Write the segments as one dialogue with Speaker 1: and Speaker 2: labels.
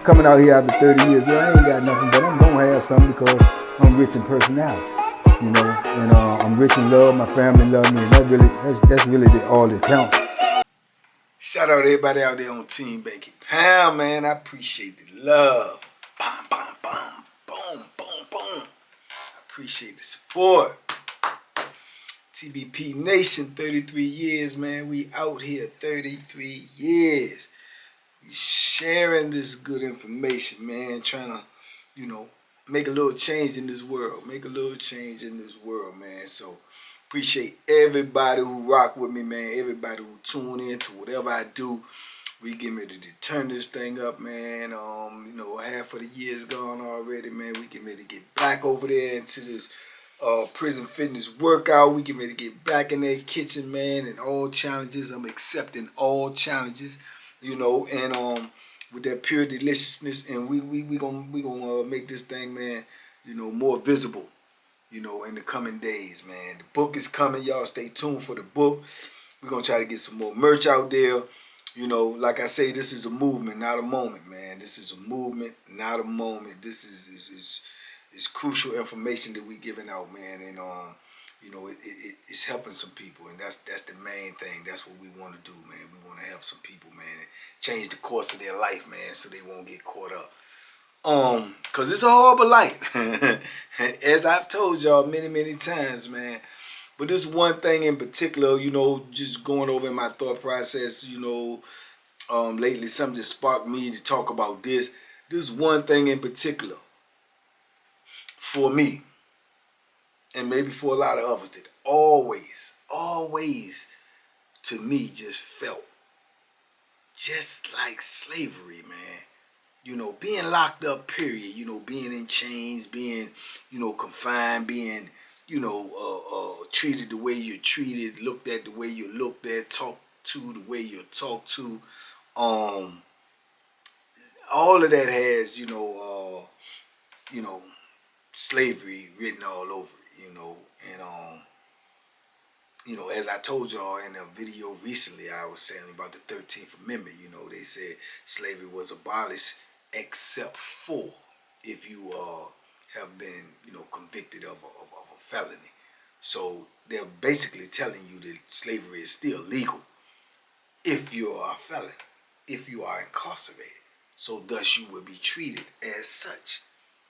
Speaker 1: coming out here after 30 years. Yeah, I ain't got nothing, but I'm gonna have something because I'm rich in personality, you know, and I'm rich in love. My family love me, and that's really all that counts. Shout out to everybody out there on Team Banky Pound, man. I appreciate the love. Bam, bam, bam, boom, boom, boom. I appreciate the support. TBP Nation, 33 years, man. We out here 33 years. We sharing this good information, man. Trying to, you know, make a little change in this world. Make a little change in this world, man. So appreciate everybody who rock with me, man. Everybody who tune in to whatever I do. We getting ready to turn this thing up, man. You know, half of the year's gone already, man. We getting ready to get back over there into this prison fitness workout. We get ready to get back in that kitchen, man, and all challenges. I'm accepting all challenges, you know, and with that pure deliciousness, and we gonna make this thing, man, you know, more visible, you know, in the coming days, man. The book is coming, y'all. Stay tuned for the book. We're gonna try to get some more merch out there. You know, like I say, this is a movement, not a moment, man. This is a movement, not a moment. This is crucial information that we giving out, man, and you know, it's helping some people, and that's the main thing. That's what we want to do, man. We want to help some people, man, and change the course of their life, man, so they won't get caught up. Cause it's a horrible life, as I've told y'all many times, man. But this one thing in particular, you know, just going over in my thought process, you know, lately something just sparked me to talk about this. This one thing in particular, for me, and maybe for a lot of others, that always, to me, just felt just like slavery, man. You know, being locked up, period. You know, being in chains, being, you know, confined, being, you know, treated the way you're treated, looked at the way you're looked at, talked to the way you're talked to. All of that has, you know, slavery written all over it, you know, and you know, as I told y'all in a video recently, I was saying about the 13th Amendment. You know, they said slavery was abolished except for if you have been, you know, convicted of a felony. So they're basically telling you that slavery is still legal if you are a felon, if you are incarcerated. So thus you will be treated as such.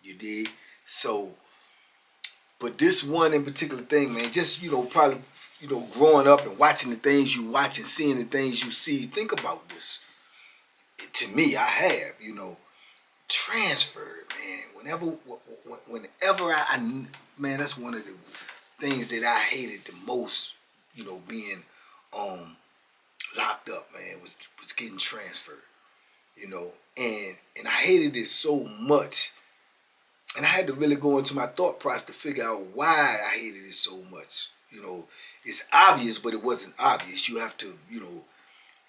Speaker 1: You dig? So, but this one in particular thing, man, just, you know, probably, you know, growing up and watching the things you watch and seeing the things you see, think about this. To me, I have, you know, transferred, man. Whenever I man, that's one of the things that I hated the most, you know, being locked up, man, was getting transferred, you know, and I hated it so much. And I had to really go into my thought process to figure out why I hated it so much. You know, it's obvious, but it wasn't obvious. You have to, you know,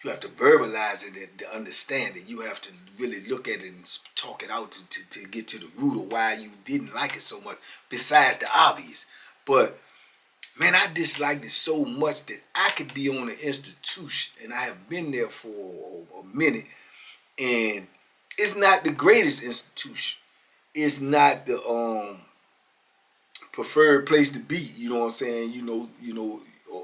Speaker 1: you have to verbalize it and to understand it. You have to really look at it and talk it out to get to the root of why you didn't like it so much, besides the obvious. But, man, I disliked it so much that I could be on an institution, and I have been there for a minute, and it's not the greatest institution. It's not the preferred place to be, you know what I'm saying? You know,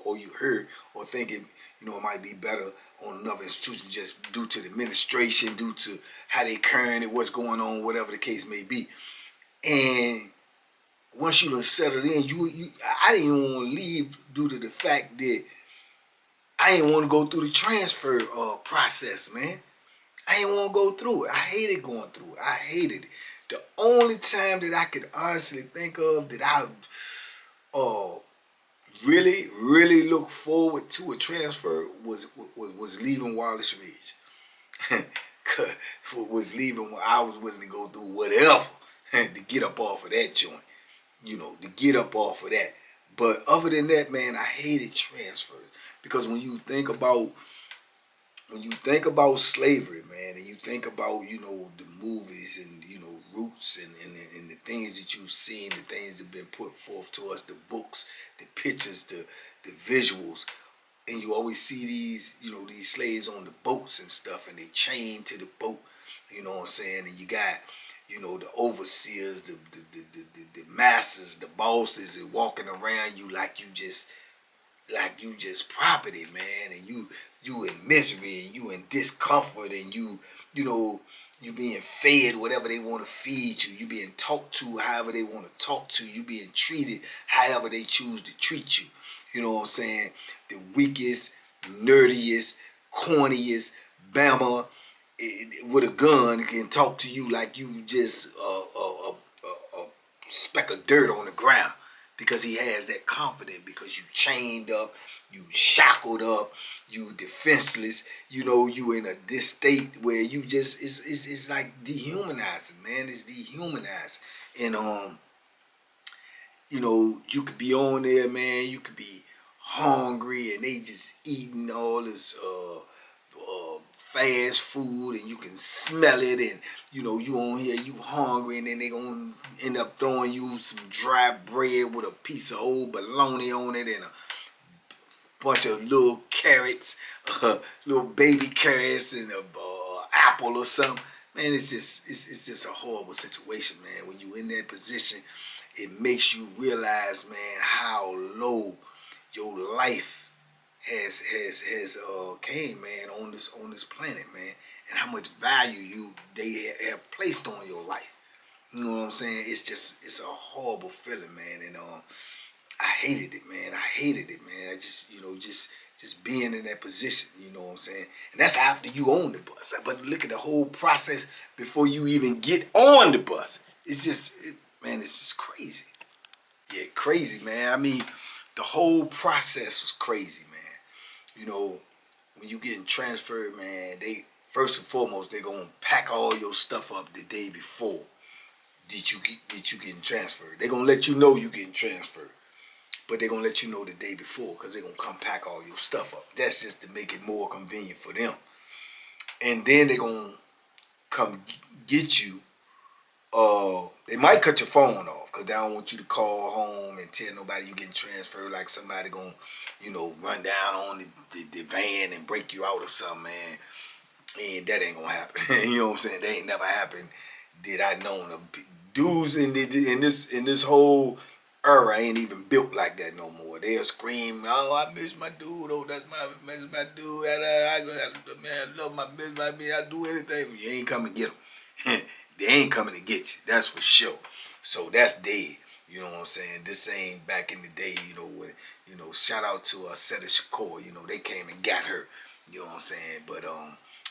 Speaker 1: or you heard or thinking, you know, it might be better on another institution just due to the administration, due to how they current it, what's going on, whatever the case may be. And once you done settled in, I didn't even want to leave due to the fact that I didn't want to go through the transfer process, man. I didn't want to go through it. I hated going through it. I hated it. The only time that I could honestly think of that I really look forward to a transfer was leaving Wallace Ridge. Was leaving when I was willing to go through whatever to get up off of that joint. You know, to get up off of that. But other than that, man, I hated transfers. Because when you think about slavery, man, and you think about, you know, the movies and, you know, Roots and the things that you've seen, the things that have been put forth to us, the books, the pictures, the visuals, and you always see these, you know, these slaves on the boats and stuff, and they chained to the boat, You know what I'm saying? And you got, you know, the overseers, the masters, the bosses, and walking around you like you just property, man, and you in misery and you in discomfort and you know you being fed whatever they want to feed you. You being talked to however they want to talk to you. Being treated however they choose to treat you. You know what I'm saying? The weakest, nerdiest, corniest Bama with a gun can talk to you like you just a speck of dirt on the ground because he has that confidence because you chained up, you shackled up, you defenseless, you know, you in this state where you just it's like dehumanizing, man. It's dehumanizing. And you know, you could be on there, man, you could be hungry and they just eating all this fast food and you can smell it and you know you on here, you hungry, and then they gonna end up throwing you some dry bread with a piece of old bologna on it and a bunch of little carrots, little baby carrots and a apple or something. Man, it's just a horrible situation, man. When you in that position, it makes you realize, man, how low your life has came, man, on this planet, man, and how much value they have placed on your life. You know what I'm saying? It's a horrible feeling, man, and I hated it, man. I hated it, man. I just, you know, just being in that position, you know what I'm saying? And that's after you own the bus. But look at the whole process before you even get on the bus. It's just, man, it's just crazy. Yeah, crazy, man. I mean, the whole process was crazy, man. You know, when you getting transferred, man, they first and foremost they gonna pack all your stuff up the day before that you getting transferred. They gonna let you know you getting transferred, but they gonna let you know the day before because they gonna come pack all your stuff up. That's just to make it more convenient for them. And then they gonna come get you. They might cut your phone off because they don't want you to call home and tell nobody you getting transferred. Like somebody gonna, you know, run down on the van and break you out or something, man. And that ain't gonna happen. You know what I'm saying? That ain't never happened. Did I know of dudes in this whole era ain't even built like that no more. They'll scream, "Oh, I miss my dude. Oh, that's my dude. Man, I love my miss my man. I do anything. You ain't coming to get them. They ain't coming to get you. That's for sure. So that's dead. You know what I'm saying? This ain't back in the day. You know when, you know, shout out to Seta Shakur. You know they came and got her. You know what I'm saying? But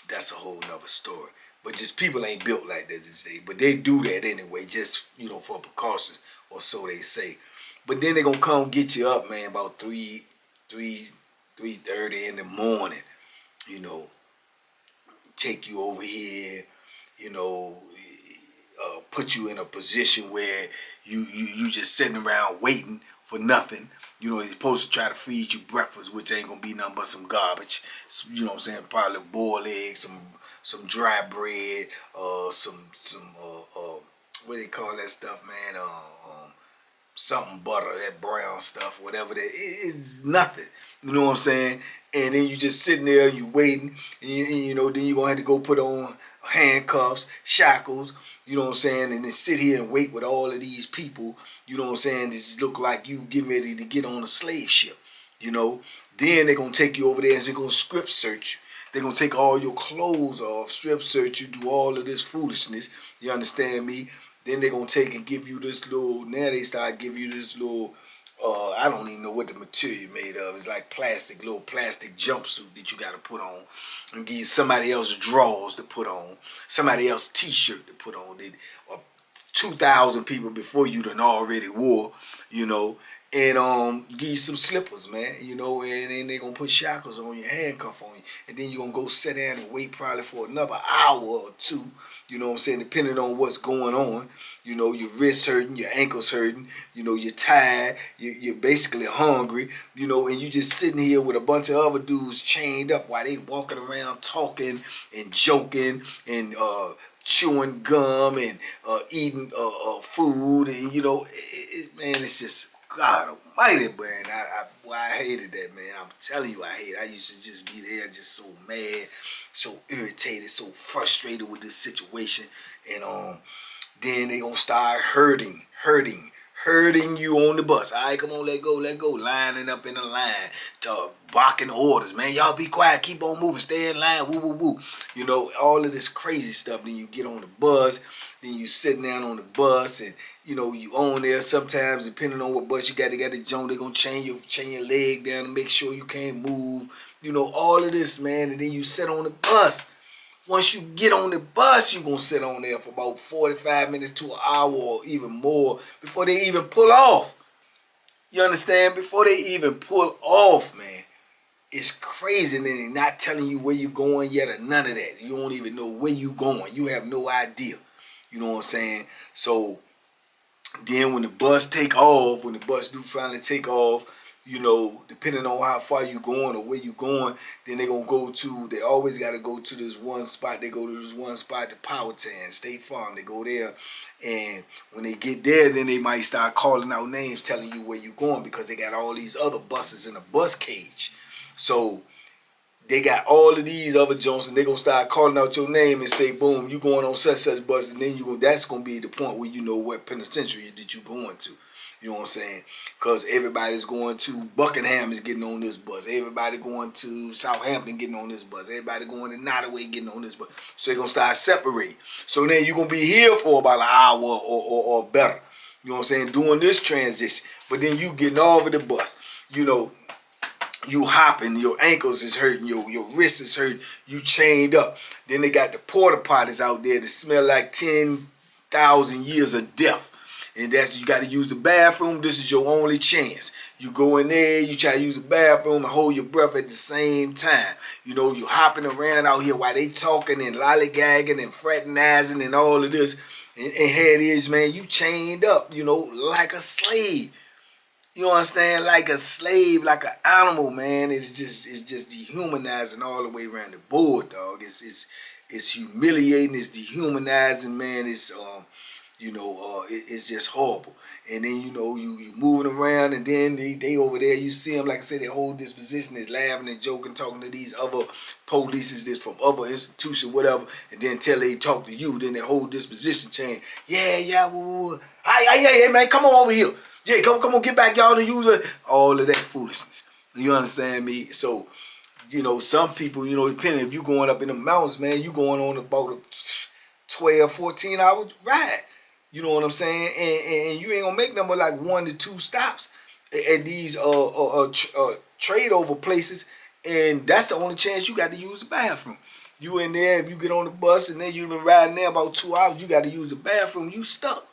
Speaker 1: that's a whole nother story. But just people ain't built like that these days. But they do that anyway, just, you know, for precautions, or so they say. But then they gonna come get you up, man, about 3:30 in the morning. You know, take you over here. You know, put you in a position where you just sitting around waiting for nothing. You know, they're supposed to try to feed you breakfast, which ain't gonna be nothing but some garbage. You know what I'm saying? Probably boiled eggs, some dry bread, some what do they call that stuff, man? Something butter, that brown stuff, whatever that is, nothing. You know what I'm saying? And then you just sitting there, you waiting, and you know, then you gonna have to go put on handcuffs, shackles, you know what I'm saying, and then sit here and wait with all of these people, you know what I'm saying, this look like you getting ready to get on a slave ship, you know. Then they're gonna take you over there and they're gonna strip search you. They're gonna take all your clothes off, strip search you, do all of this foolishness, you understand me? Then they're gonna take and give you this little, now they start giving you this little, I don't even know what the material made of. It's like plastic, little plastic jumpsuit that you gotta put on. And give you somebody else's drawers to put on, somebody else's t-shirt to put on. 2,000 people before you done already wore, you know, and give you some slippers, man, you know, and then they gonna put shackles on you, handcuff on you, and then you gonna go sit down and wait probably for another hour or two, you know what I'm saying, depending on what's going on. You know, your wrists hurting, your ankles hurting, you know, you're tired, you're basically hungry, you know, and you just sitting here with a bunch of other dudes chained up while they walking around talking and joking and chewing gum and eating food, and you know, man, it's just God almighty, man. Boy, I hated that, man. I'm telling you, I hate it. I used to just be there just so mad, so irritated, so frustrated with this situation. And then they gonna start hurting you on the bus. All right, come on, let go. Lining up in the line, barking orders, man. Y'all be quiet, keep on moving, stay in line, woo. You know, all of this crazy stuff. Then you get on the bus, then you sitting down on the bus, and you know, you on there sometimes, depending on what bus you got, they got the joint, they gonna chain your leg down to make sure you can't move. You know, all of this, man, and then you sit on the bus. Once you get on the bus, you're going to sit on there for about 45 minutes to an hour or even more before they even pull off. You understand? Before they even pull off, man. It's crazy. And they're not telling you where you're going yet or none of that. You don't even know where you're going. You have no idea. You know what I'm saying? So then when the bus take off, when the bus do finally take off, you know, depending on how far you going or where you going, then they always got to go to this one spot. They go to this one spot, the Power Town, State Farm. They go there, and when they get there, then they might start calling out names, telling you where you going, because they got all these other buses in a bus cage. So they got all of these other Jones, and they gonna start calling out your name and say, boom, you going on such bus, and then that's gonna be the point where you know what penitentiary that you going to. You know what I'm saying? Because everybody's going to Buckingham is getting on this bus. Everybody going to Southampton getting on this bus. Everybody going to Nottoway getting on this bus. So they're going to start separating. So then you're going to be here for about an hour or better. You know what I'm saying? Doing this transition. But then you getting off of the bus. You know, you hopping, your ankles is hurting, your wrist is hurting, you chained up. Then they got the porta potties out there that smell like 10,000 years of death. And that's, you got to use the bathroom. This is your only chance. You go in there, you try to use the bathroom and hold your breath at the same time. You know, you hopping around out here while they talking and lollygagging and fraternizing and all of this. And here it is, man, you chained up, you know, like a slave. You understand? Like a slave, like an animal, man. It's just dehumanizing all the way around the board, dog. It's humiliating. It's dehumanizing, man. It's it's just horrible. And then, you know, you moving around, and then they over there, you see them, like I said, their whole disposition is laughing and joking, talking to these other polices that's from other institutions, whatever, and then till they talk to you, then their whole disposition change. Yeah, woo. Hey, man, come on over here. Yeah, come on, get back, y'all, to use all of that foolishness. You understand me? So, you know, some people, you know, depending if you going up in the mountains, man, you going on about a 12, 14-hour ride. You know what I'm saying? And you ain't gonna make number like 1 to 2 stops at these trade over places, and that's the only chance you got to use the bathroom. You in there, if you get on the bus and then you've been riding there about 2 hours, you got to use the bathroom. You stuck.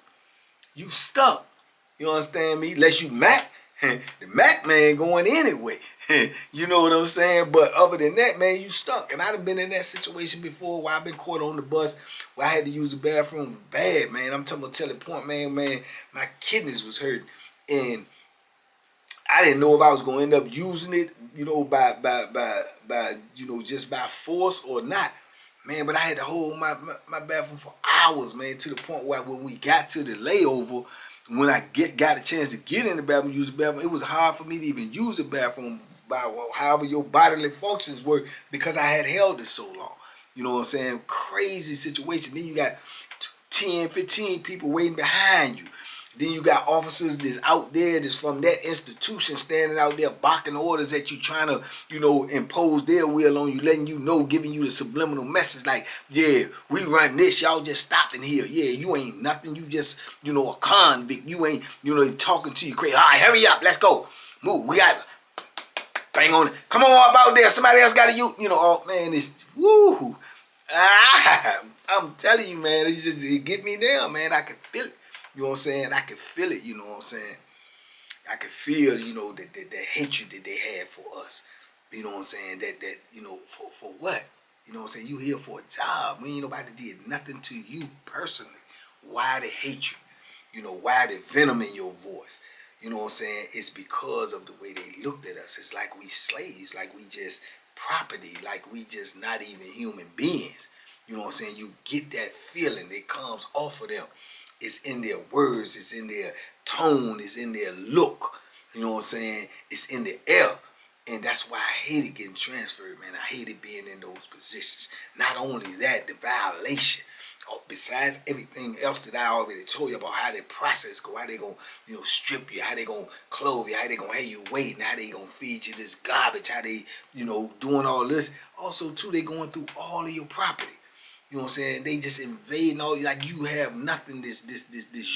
Speaker 1: You understand me? Unless you Mac, the Mac man going anyway. You know what I'm saying? But other than that, man, you stuck. And I done been in that situation before where I've been caught on the bus where I had to use the bathroom bad, man. I'm talking about tell the point, man, my kidneys was hurting. And I didn't know if I was gonna end up using it, you know, by you know, just by force or not. Man, but I had to hold my bathroom for hours, man, to the point where when we got to the layover, when I got a chance to get in the bathroom, use the bathroom, it was hard for me to even use the bathroom by however your bodily functions were, because I had held it so long. You know what I'm saying? Crazy situation. Then you got 10, 15 people waiting behind you. Then you got officers that's out there that's from that institution standing out there barking orders at you, trying to, you know, impose their will on you, letting you know, giving you the subliminal message like, yeah, we run this, y'all just stopping here. Yeah, you ain't nothing. You just, you know, a convict. You ain't, you know, talking to you crazy. All right, hurry up. Let's go. Move. We got bang on it. Come on up out there. Somebody else got to you know, oh, man, it's, woo. I'm telling you, man, it get me there, man. I can feel it. You know what I'm saying? I can feel it, you know what I'm saying? I can feel, you know, the hatred that they had for us. You know what I'm saying? That you know, for what? You know what I'm saying? You here for a job. We ain't nobody did nothing to you personally. Why the hatred? You know, why the venom in your voice? You know what I'm saying? It's because of the way they looked at us. It's like we slaves, like we just property, like we just not even human beings. You know what I'm saying? You get that feeling that comes off of them. It's in their words, it's in their tone, it's in their look. You know what I'm saying? It's in the air. And that's why I hated getting transferred, man. I hated being in those positions. Not only that, the violation. Besides everything else that I already told you about, how the process go, how they gonna, strip you, how they gonna clothe you, how they gonna have you waiting, how they gonna feed you this garbage, how they, doing all this. Also, too, they going through all of your property. You know what I'm saying? They just invading all, like you have nothing this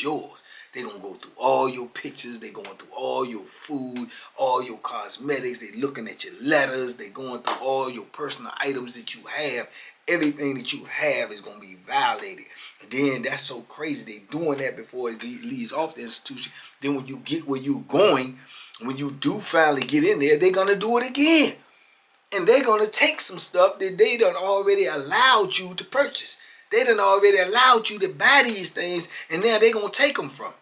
Speaker 1: yours. They gonna go through all your pictures, they going through all your food, all your cosmetics, they looking at your letters, they going through all your personal items that you have. Everything that you have is gonna be violated. And then that's so crazy. They doing that before it leaves off the institution. Then when you get where you're going, when you do finally get in there, they're gonna do it again. And they're going to take some stuff that they done already allowed you to purchase. They done already allowed you to buy these things, and now they're going to take them from you.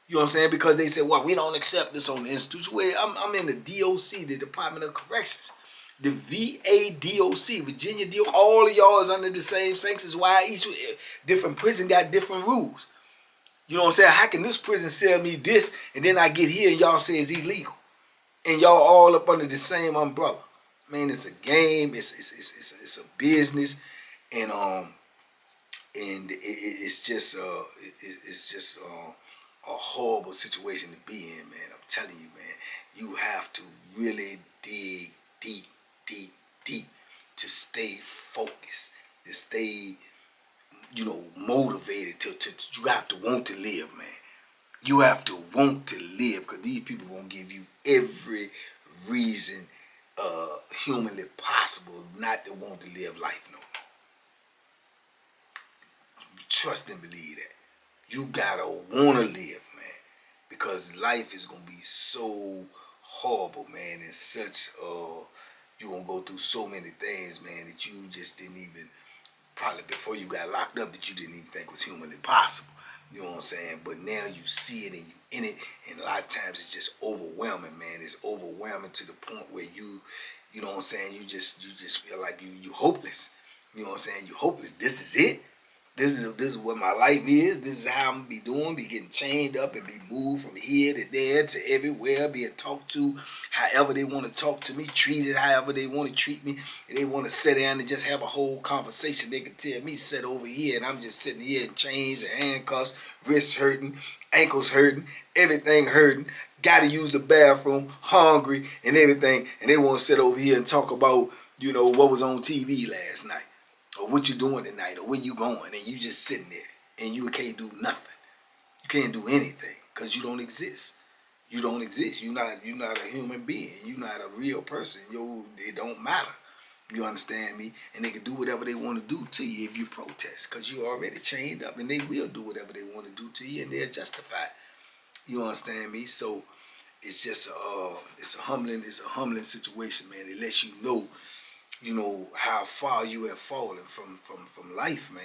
Speaker 1: You know what I'm saying? Because they said, well, we don't accept this on the institution. Well, I'm in the DOC, the Department of Corrections. The VA DOC, Virginia DOC, all of y'all is under the same sanctions. Why each different prison got different rules. You know what I'm saying? How can this prison sell me this, and then I get here and y'all say it's illegal? And y'all all up under the same umbrella. Man, it's a game. It's a business, and it's just a horrible situation to be in, man. I'm telling you, man. You have to really dig deep to stay focused, to stay, motivated. To you have to want to live, man. You have to want to live, because these people gonna give you every reason humanly possible not to want to live life no more. Trust and believe that. You gotta wanna live, man, because life is gonna be so horrible, man, and such you're gonna go through so many things, man, that you just didn't even, probably before you got locked up, that you didn't even think was humanly possible. You know what I'm saying? But now you see it and you in it, and a lot of times it's just overwhelming, man. It's overwhelming to the point where you know what I'm saying, you just feel like you hopeless. You know what I'm saying? You hopeless. This is it. This is what my life is. This is how I'm gonna be doing. Be getting chained up and be moved from here to there to everywhere. Being talked to however they want to talk to me. Treated however they want to treat me. If they want to sit down and just have a whole conversation, they can tell me sit over here, and I'm just sitting here in chains and handcuffs, wrists hurting, ankles hurting, everything hurting. Got to use the bathroom, hungry and everything, and they want to sit over here and talk about what was on TV last night, or what you doing tonight, or where you going, and you just sitting there and you can't do nothing. You can't do anything because you don't exist. You don't exist. You're not a human being. You're not a real person. It don't matter. You understand me? And they can do whatever they want to do to you if you protest, because you're already chained up, and they will do whatever they want to do to you, and they're justified. You understand me? So it's just it's a humbling situation, man. It lets you know how far you have fallen from life, man.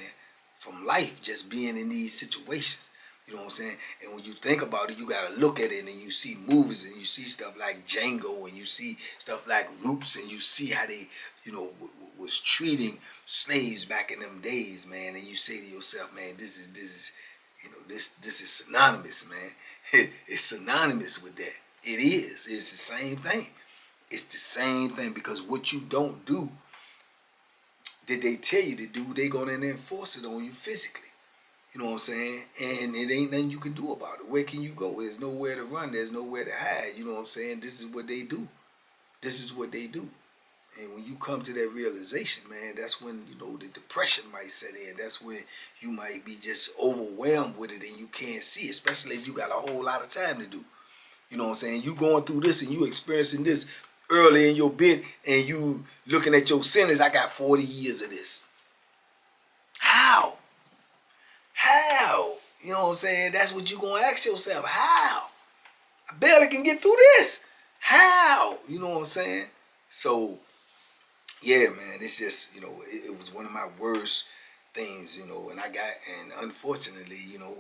Speaker 1: From life, just being in these situations. You know what I'm saying? And when you think about it, you gotta look at it, and you see movies, and you see stuff like Django, and you see stuff like Roots, and you see how they, was treating slaves back in them days, man. And you say to yourself, man, this is synonymous, man. It's synonymous with that. It is. It's the same thing. It's the same thing, because what you don't do that they tell you to do, they gonna enforce it on you physically. You know what I'm saying? And it ain't nothing you can do about it. Where can you go? There's nowhere to run. There's nowhere to hide. You know what I'm saying? This is what they do. This is what they do. And when you come to that realization, man, that's when, the depression might set in. That's when you might be just overwhelmed with it and you can't see, especially if you got a whole lot of time to do. You know what I'm saying? You going through this and you experiencing this early in your bit, and you looking at your sentence, I got 40 years of this. How? You know what I'm saying? That's what you going to ask yourself. How? I barely can get through this. How? You know what I'm saying? So, yeah, man, it's just, it was one of my worst things, and unfortunately,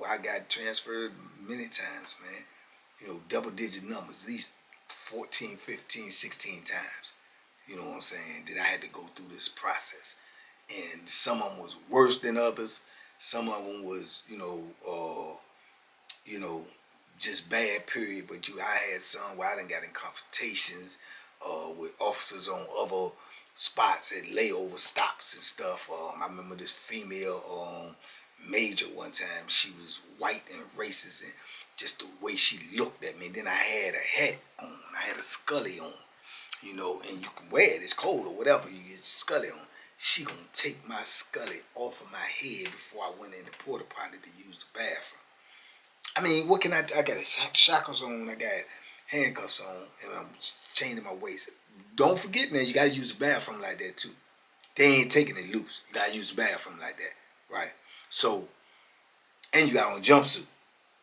Speaker 1: I got transferred many times, man. Double digit numbers, at least 14, 15, 16 times. You know what I'm saying? That I had to go through this process. And some of them was worse than others. Some of them was, just bad, period. But I had some where I done got in confrontations with officers on other spots at layover stops and stuff. I remember this female major one time. She was white and racist, and just the way she looked at me. Then I had a hat on. I had a scully on, you know, and you can wear it. It's cold or whatever. You get scully on. She gonna take my scully off of my head before I went in the porta potty to use the bathroom. I mean, what can I do? I got shackles on. I got handcuffs on, and I'm chaining my waist. Don't forget now, you gotta use the bathroom like that too. They ain't taking it loose. You gotta use the bathroom like that, right? So, and you got on a jumpsuit.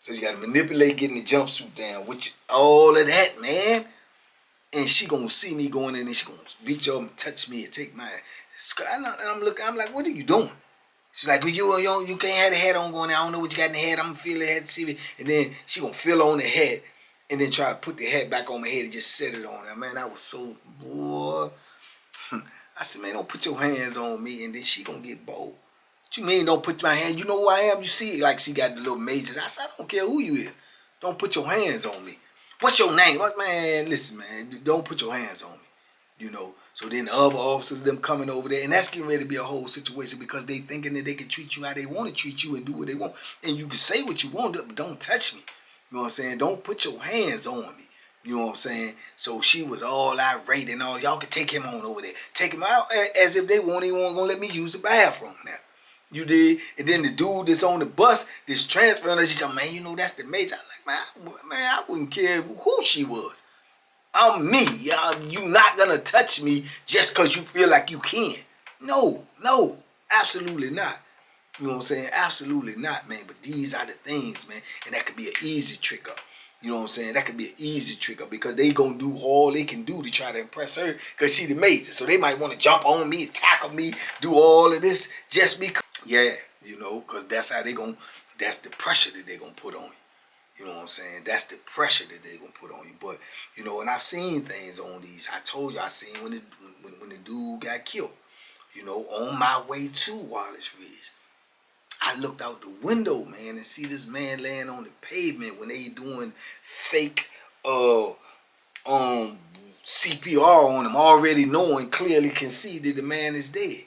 Speaker 1: So you gotta manipulate getting the jumpsuit down, which all of that, man. And she gonna see me going in, and she gonna reach over and touch me and take my skirt. And I'm looking, I'm like, what are you doing? She's like, well, you can't have the hat on going there. I don't know what you got in the hat. I'm gonna feel the hat to see me. And then she gonna feel on the hat and then try to put the hat back on my head and just set it on there. Man, I was so, boy. I said, man, don't put your hands on me. And then she gonna get bold. What you mean don't put my hand? You know who I am? You see, like she got the little major. I said, I don't care who you is. Don't put your hands on me. What's your name? What, man, listen, man, don't put your hands on me. You know, so then the other officers, them coming over there, and that's getting ready to be a whole situation because they thinking that they can treat you how they want to treat you and do what they want. And you can say what you want, but don't touch me. You know what I'm saying? Don't put your hands on me. You know what I'm saying? So she was all irate and all. Y'all can take him on over there. Take him out as if they weren't even gonna let me use the bathroom now. You did? And then the dude that's on the bus, this transfer, she said, man, you know that's the major. I'm like, man, I wouldn't care who she was. I'm me. You not gonna touch me just because you feel like you can. No, absolutely not. You know what I'm saying? Absolutely not, man. But these are the things, man. And that could be an easy trick up. You know what I'm saying? That could be an easy trick up because they gonna do all they can do to try to impress her because she the major. So they might want to jump on me, tackle me, do all of this just because. Yeah, you know, because that's how that's the pressure that they gonna put on you. You know what I'm saying? That's the pressure that they're going to put on you. But, you know, and I've seen things on these. I told you I seen when the dude got killed. You know, on my way to Wallace Ridge. I looked out the window, man, and see this man laying on the pavement when they doing fake CPR on him, already knowing, clearly can see that the man is dead.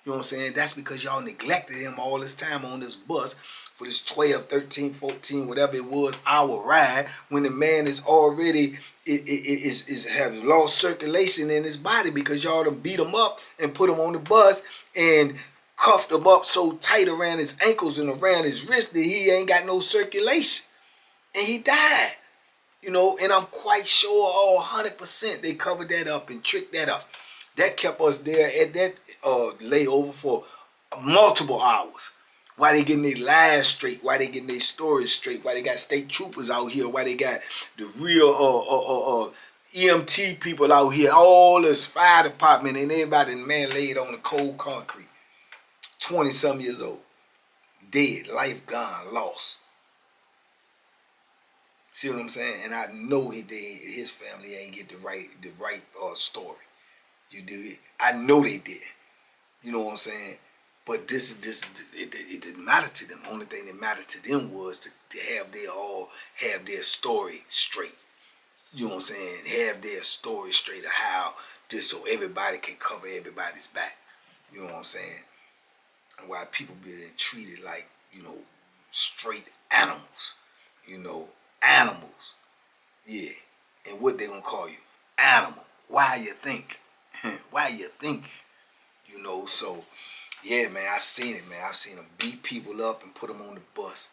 Speaker 1: You know what I'm saying? That's because y'all neglected him all this time on this bus for this 12, 13, 14, whatever it was, hour ride when the man is already has lost circulation in his body because y'all done beat him up and put him on the bus and cuffed him up so tight around his ankles and around his wrist that he ain't got no circulation. And he died. You know, and I'm quite sure all 100% they covered that up and tricked that up. That kept us there at that layover for multiple hours. Why they getting their lives straight? Why they getting their stories straight? Why they got state troopers out here? Why they got the real EMT people out here? All this fire department and everybody, man, laid on the cold concrete. 20-some years old. Dead. Life gone. Lost. See what I'm saying? And I know his family ain't get the right story. You do it. I know they did. You know what I'm saying? But it didn't matter to them. Only thing that mattered to them was to have their story straight. You know what I'm saying? Have their story straight of how this so everybody can cover everybody's back. You know what I'm saying? And why people being treated like, you know, straight animals. You know, animals. Yeah. And what they gonna call you? Animal. Why you think? Why you think? You know, so yeah, man, I've seen it, man. I've seen them beat people up and put them on the bus.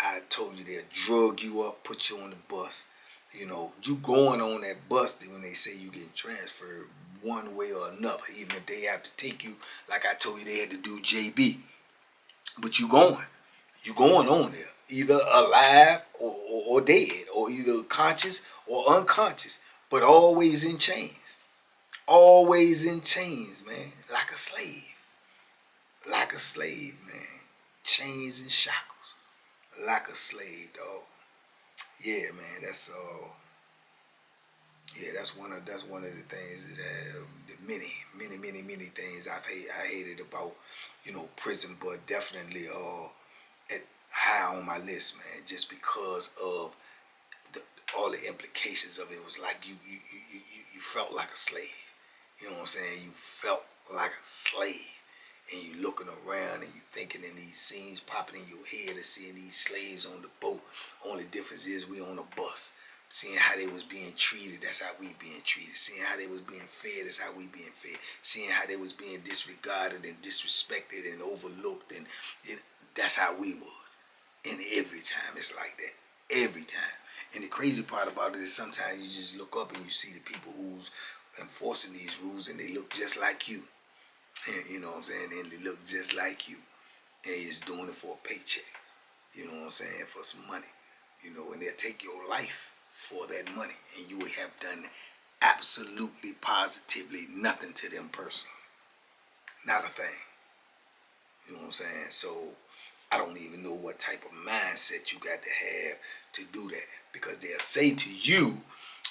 Speaker 1: I told you they'll drug you up, put you on the bus. You know, you going on that bus when they say you getting transferred one way or another, even if they have to take you, like I told you they had to do JB. But you going. You going on there, either alive or dead, or either conscious or unconscious, but always in chains. Always in chains, man, like a slave. Like a slave, man. Chains and shackles. Like a slave, dog. Yeah, man, that's one of the things that many things I hated about, you know, prison, but definitely at high on my list, man, just because of all the implications of it was like you felt like a slave. You know what I'm saying? You felt like a slave. And you looking around and you thinking in these scenes popping in your head and seeing these slaves on the boat. Only difference is we on a bus. Seeing how they was being treated, that's how we being treated. Seeing how they was being fed, that's how we being fed. Seeing how they was being disregarded and disrespected and overlooked, and that's how we was. And every time it's like that. Every time. And the crazy part about it is sometimes you just look up and you see the people who's enforcing these rules and they look just like you. You know what I'm saying? And they look just like you. And they just doing it for a paycheck. You know what I'm saying? For some money. You know, and they'll take your life for that money. And you will have done absolutely, positively nothing to them personally. Not a thing. You know what I'm saying? So, I don't even know what type of mindset you got to have to do that. Because they'll say to you,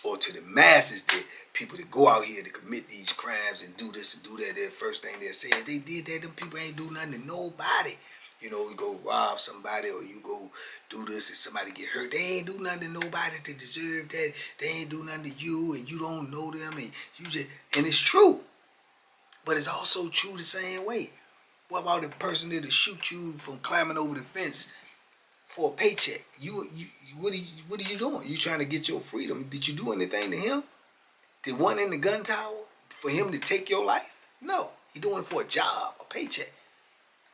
Speaker 1: or to the masses, that people that go out here to commit these crimes and do this and do that, the first thing they'll say is they did that, them people ain't do nothing to nobody. You know, you go rob somebody or you go do this and somebody get hurt. They ain't do nothing to nobody to deserve that. They ain't do nothing to you and you don't know them and you just, and it's true. But it's also true the same way. What about the person that'll shoot you from climbing over the fence for a paycheck? What are you doing? You trying to get your freedom. Did you do anything to him? The one in the gun tower, for him to take your life? No. He doing it for a job, a paycheck.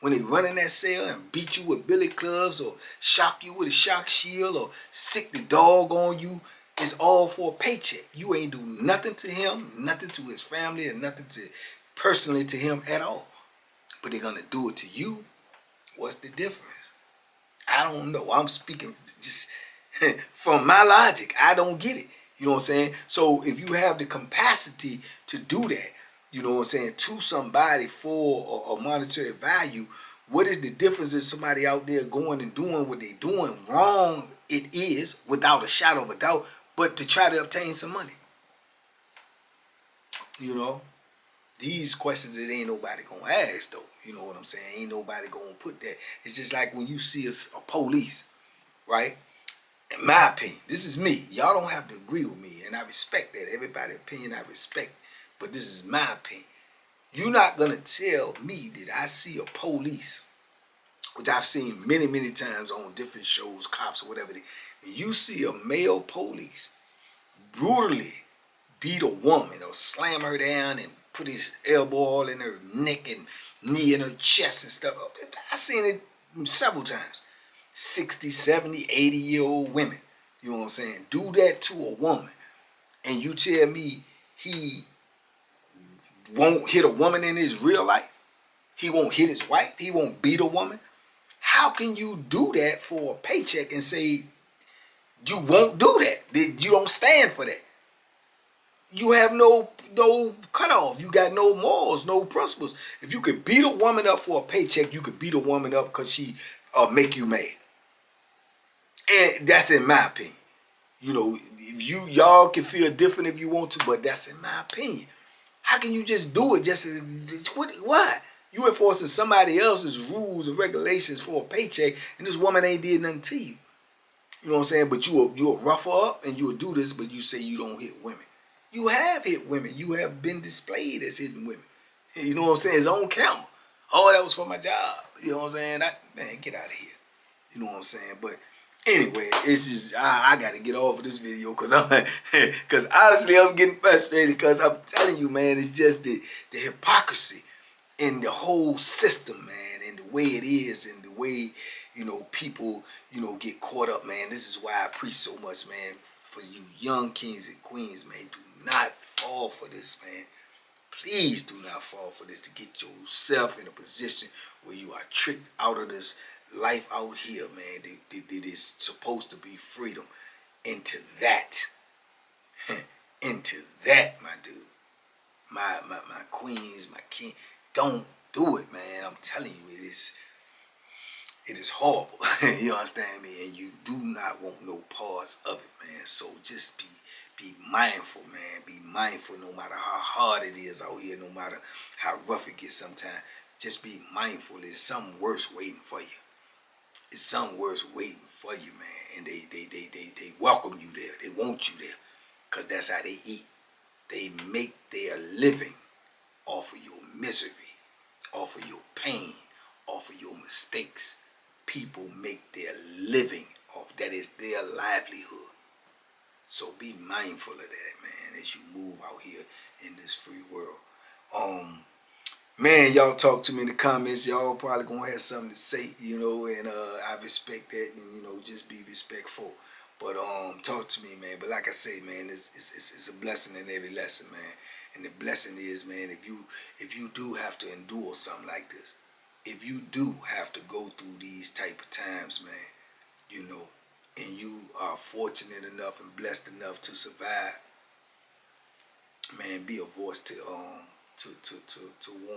Speaker 1: When they run in that cell and beat you with billy clubs or shock you with a shock shield or sick the dog on you, it's all for a paycheck. You ain't do nothing to him, nothing to his family, and nothing to personally to him at all. But they're gonna do it to you. What's the difference? I don't know. I'm speaking just from my logic. I don't get it. You know what I'm saying? So if you have the capacity to do that, you know what I'm saying, to somebody for a monetary value, what is the difference in somebody out there going and doing what they're doing wrong? It is, without a shadow of a doubt, but to try to obtain some money. You know? These questions that ain't nobody gonna ask though. You know what I'm saying? Ain't nobody gonna put that. It's just like when you see a police, right? In my opinion, this is me. Y'all don't have to agree with me, and I respect that. Everybody's opinion I respect, but this is my opinion. You're not gonna tell me that I see a police, which I've seen many, many times on different shows, cops or whatever. And you see a male police brutally beat a woman or slam her down and put his elbow all in her neck and knee in her chest and stuff. I've seen it several times. 60, 70, 80-year-old women, you know what I'm saying, do that to a woman. And you tell me he won't hit a woman in his real life? He won't hit his wife? He won't beat a woman? How can you do that for a paycheck and say you won't do that? That you don't stand for that? You have no cutoff. You got no morals, no principles. If you could beat a woman up for a paycheck, you could beat a woman up because she make you mad. And that's in my opinion. You know, y'all can feel different if you want to, but that's in my opinion. How can you just do it? Why? You enforcing somebody else's rules and regulations for a paycheck, and this woman ain't did nothing to you. You know what I'm saying? But you'll rough her up and you'll do this, but you say you don't hit women. You have hit women. You have been displayed as hitting women. You know what I'm saying? It's on camera. Oh, that was for my job. You know what I'm saying? Man, get out of here. You know what I'm saying? But anyway, it's just I got to get off of this video because honestly I'm getting frustrated because I'm telling you, man, it's just the hypocrisy in the whole system, man, and the way it is and the way, you know, people, you know, get caught up, man. This is why I preach so much, man, for you young kings and queens, man. Do not fall for this, man. Please do not fall for this to get yourself in a position where you are tricked out of this life out here, man, that is supposed to be freedom, into that, my dude, my queens, my king. Don't do it, man. I'm telling you, it is horrible. You understand me? And you do not want no parts of it, man. So just be mindful, man. Be mindful no matter how hard it is out here, no matter how rough it gets sometimes. Just be mindful. There's something worse waiting for you. it's something worse waiting for you, man. And they welcome you there. They want you there. Because that's how they eat. They make their living off of your misery, off of your pain, off of your mistakes. People make their living off. That is their livelihood. So be mindful of that, man, as you move out here in this free world. Man, y'all talk to me in the comments. Y'all probably gonna have something to say, you know, and I respect that, and you know, just be respectful. But talk to me, man. But like I say, man, it's a blessing in every lesson, man. And the blessing is, man, if you do have to endure something like this, if you do have to go through these type of times, man, you know, and you are fortunate enough and blessed enough to survive, man, be a voice to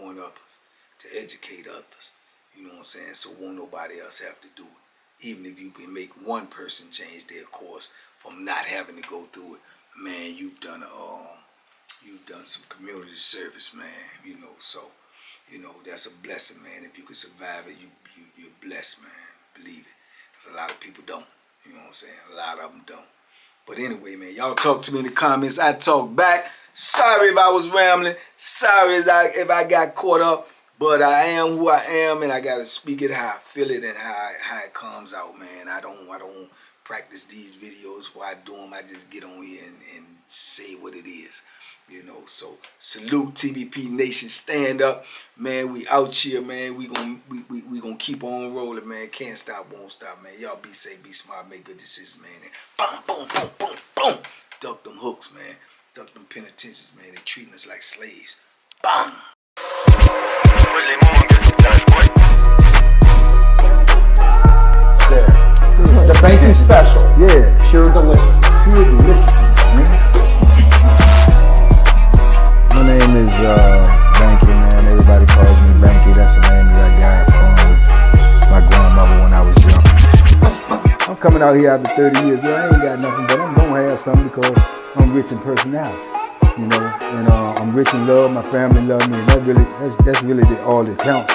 Speaker 1: warn others, to educate others. You know what I'm saying? So won't nobody else have to do it. Even if you can make one person change their course from not having to go through it, man, you've done some community service, man. You know, so you know that's a blessing, man. If you can survive it, you're blessed, man. Believe it. Because a lot of people don't. You know what I'm saying? A lot of them don't. But anyway, man, y'all talk to me in the comments. I talk back. Sorry if I was rambling. Sorry if I got caught up. But I am who I am, and I gotta speak it how I feel it and how it comes out, man. I don't practice these videos before I do them. I just get on here and say what it is, you know. So salute TBP Nation, stand up, man. We out here, man. We gonna keep on rolling, man. Can't stop, won't stop, man. Y'all be safe, be smart, make good decisions, man. And boom, boom, boom, boom, boom. Duck them hooks, man. Duck them penitentiaries, man. They treating us like slaves. Bam.
Speaker 2: The banky special. Yeah. Pure deliciousness. Pure deliciousness, man.
Speaker 3: My name is Banky, man. Everybody calls me Banky. That's the name that I got from my grandmother when I was young. I'm coming out here after 30 years. Yeah, I ain't got nothing, but I'm gonna have something because I'm rich in personality. You know, and I'm rich in love. My family love me, and that's really all that counts.